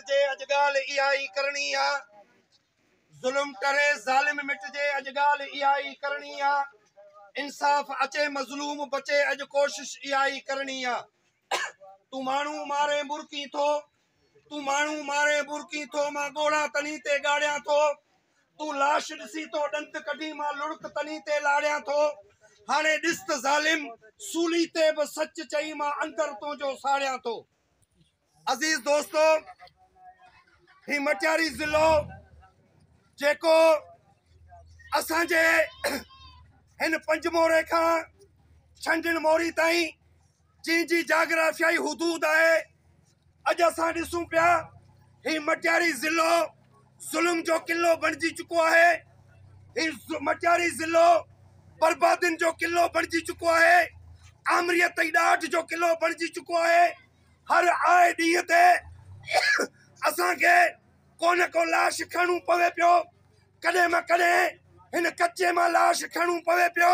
मिटजे अजगाल इयाई करनी आ। जुल्म करे जालिम मिटजे अजगाल इयाई करनी आ। इंसाफ अचे मजलूम बचे अज कोशिश इयाई करनी आ। तू मानू मारे बुरकी थो, तू मानू मारे बुरकी थो, मां गोड़ा तनी ते गाड़िया थो। तू लाश ॾिसी तो डंत कढी मां लुड़क तनी ते लाड़िया थो। हाणे ॾिस त ज़ालिम सूली ते बि सच चई मां अंदर तो जो साड़िया थो। अज़ीज दोस्तो, ही मटियारी ज़िलो जेको असांजे हिन पंजमोरे खां छंडिन मोरी ताईं जी जाग्राफियाई हुदूद है। अज असां ॾिसूं पिया ही मटियारी ज़िलो ज़ुल्म जो किलो बणिजी चुको है। ही मटियारी ज़िलो बर्बादिन जो किलो बणिजी चुको है। आमरीअत जी ॾाढ जो किलो बणिजी चुको है। हर आए ॾींहं ते असांखे को न को लाश खणू पवे पियो। कॾहिं मां कॾहिं हिन कच्चे मां लाश खणू पवे पियो।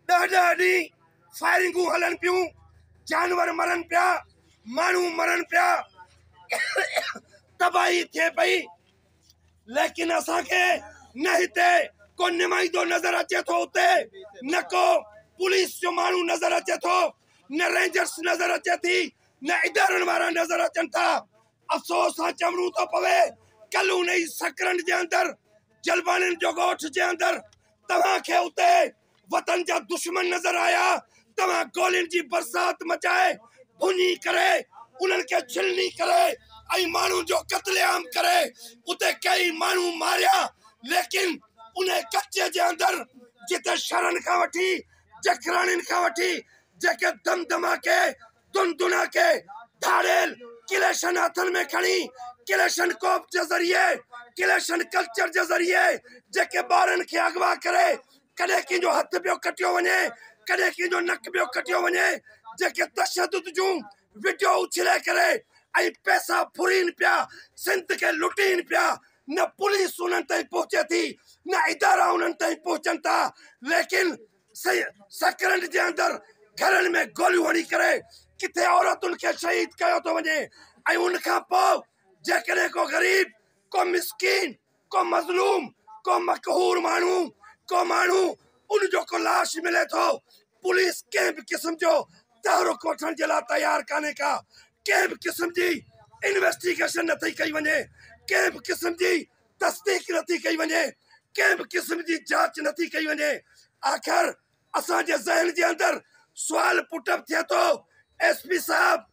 ॾह ॾींहं फायरिंगूं हलन पियूं, जानवर मरन पिया, माण्हू मरन पिया, तबाही थिए पई। लेकिन असांखे न हिते को नुमाइंदो नजर अचे थो, उते न को पुलिस जो माण्हू नजर अचे थो, न रेंजर्स नजर अचे थी, न इदारन वारा नजर अचन था। अफ़सोस सां चवणो थो पवे कल उन सकरन जे अंदर जलबानिन जो ॻोठ जे अंदर तव्हांखे उते वतन जा दुश्मन नजर आया। तव्हां गोलियुनि जी बरसात मचाए भुञी करे उन्हनि खे छिलनी करे ऐं माण्हू जो कत्लेआम करे उते कई माण्हू मारिया। लेकिन उन कच्चे जे अंदर जिते शरण खां वठी जखराणिन खां वठी जेके दमदमा के दुनदुना के धाड़ेल किलेशन हथन में खणी किलेशन कोप जे ज़रिए किलेशन कल्चर जे ज़रिए जेके ॿारन खे अगवा करे कॾहिं कंहिंजो हथ पियो कटियो वञे, कॾहिं कंहिंजो नक पियो कटियो वञे, जेके तशद्दुद जूं वीडियो उछले करे ऐं पैसा फुरीन पिया, सिंध के लुटीन पिया। न पुलिस उन्हनि ताईं पहुचे थी, न इदारा उन्हनि ताईं पहुचनि था। लेकिन सकरन जे अंदर घरन में गोलियूं हणी करे किथे औरतुनि खे शहीद कयो थो वञे। ऐं उन खां पोइ जेकॾहिं को गरीब, को मिसकीन, को मज़लूम, को मकहूर माण्हू, को माण्हू उन जो को लाश मिले थो, पुलिस कंहिं बि क़िस्म जो तहरुक वठण जे लाइ तयार कान्हे का। कंहिं बि क़िस्म जी इन्वेस्टिगेशन नथी कई वञे, कंहिं बि क़िस्म जी तस्दीक नथी कई वञे, कंहिं बि क़िस्म जी जांच नथी कई वञे। आख़िर असांजे ज़हन जे अंदर सुवाल पुटअप थिए थो, SP साहब,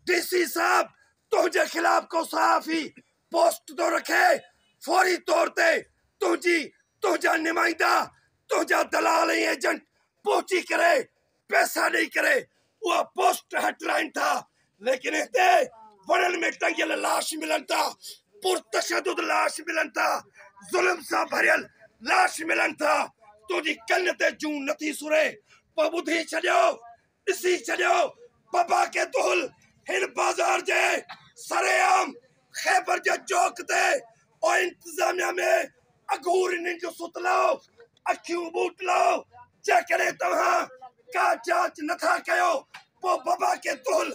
DC साहब, तुंहिंजे खिलाफ को सहाफ़ी पोस्ट तो रखे, फौरी तौर ते तुंहिंजा नुमाइंदा, तुंहिंजा दलाल ऐं एजेंट पहुची करे पैसा ॾेई करे उहा पोस्ट हटाइनि था। लेकिन हिते वणन में टंगियल लाश मिलन था, पुरतशद्दुद लाश मिलन था, ज़ुल्म सां भरियल लाश मिलन था। तुंहिंजी कन ते जूं नथी सुरे। पोइ ॿुधी छॾियो, ॾिसी छॾियो, बबा के दुल हिन बाज़ार जे सरेआम खैबर जे चौक ते और इंतजामिया में अघूर इन्हनि जो सुतलो अखियूं ॿूटलो। जेकॾहिं तव्हां का जांच नथा कयो, पोइ बबा के दुल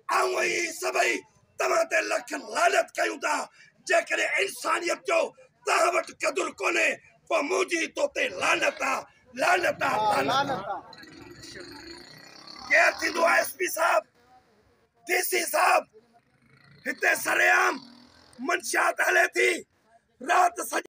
ऐं ई सभई तव्हां ते लख लानत कयूं था। जेकॾहिं इंसानियत जो तव्हां वटि क़दुरु कोन्हे, पोइ मुंहिंजी तो ते लानत आहे, लानत आहे, लानत आहे। केरु थींदो आहे SP साहब, DC साहब? हिते सरेआम मंशात हले थी, रात